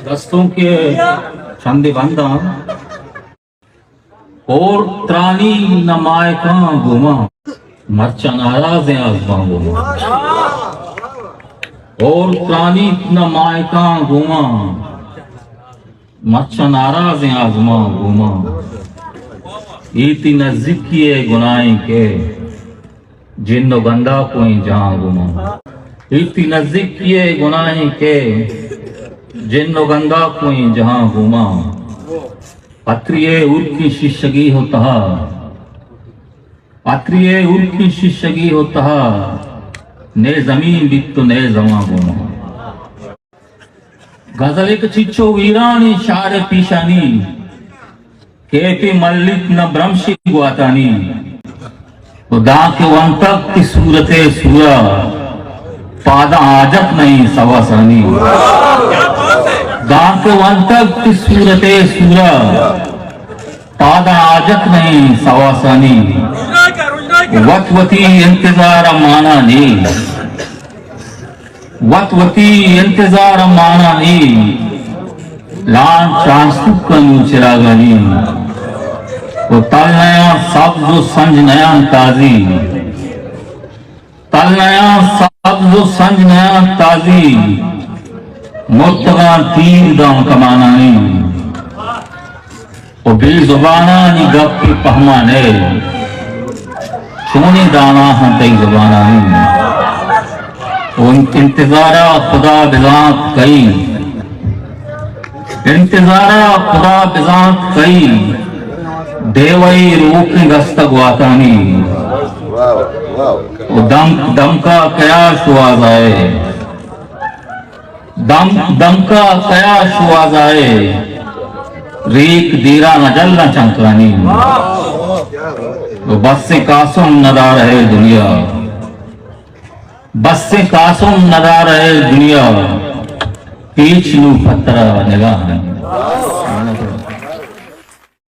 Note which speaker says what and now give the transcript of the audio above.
Speaker 1: दस्तों के छंद बंदा और त्रानी नमायका गुमा मर्चा नाराज है आजमा गुमा और त्रानी नमायका गुमा मर्चा नाराज है आजमा गुमा इतनी नजदीकी है गुनाह के जिन्नो गंदा कोई जहां गुमा इतनी नजदीकी है गुनाह के जिन्नो गंदा कोई जहां गुमा पत्रिये उर्की शिशगी होता पत्रिये उर्की शिशगी होता ने जमीन बित ने जमा गुमा गजल एक चिच्चो वीरानी शार पीशानी केपी मल्लिक न ब्रह्मशी गुआतानी खुदा के वंतक की सूरते सूरा पादा आजत नहीं सवासानी दां के वंतक की सूरते सूरा पादा आजत नहीं सवासानी वतवती इंतजार माना नी वतवती इंतजार माना नी लान चांसुकन चिरागानी वो तल नया सब्ज संज नया ताजी तल नया सब्ज संज नया ताजी मुर्तगा तीर दाम कमाना नहीं वो बेजुबाना नी गप की पहमाने सोने दाना हम तई जुबाना नहीं वो इंतजारा खुदा बिजात कई इंतजारा खुदा बिजात कई देवई रूप गस्त गुआतानी दम का कयाश आवाज आए दम का कयाश आवाज आए रीक दीरा नजल न चंकानी बस से कासुम नदा रहे दुनिया बस से कासुम नदा रहे दुनिया पीछ नू पत्थरा निगाह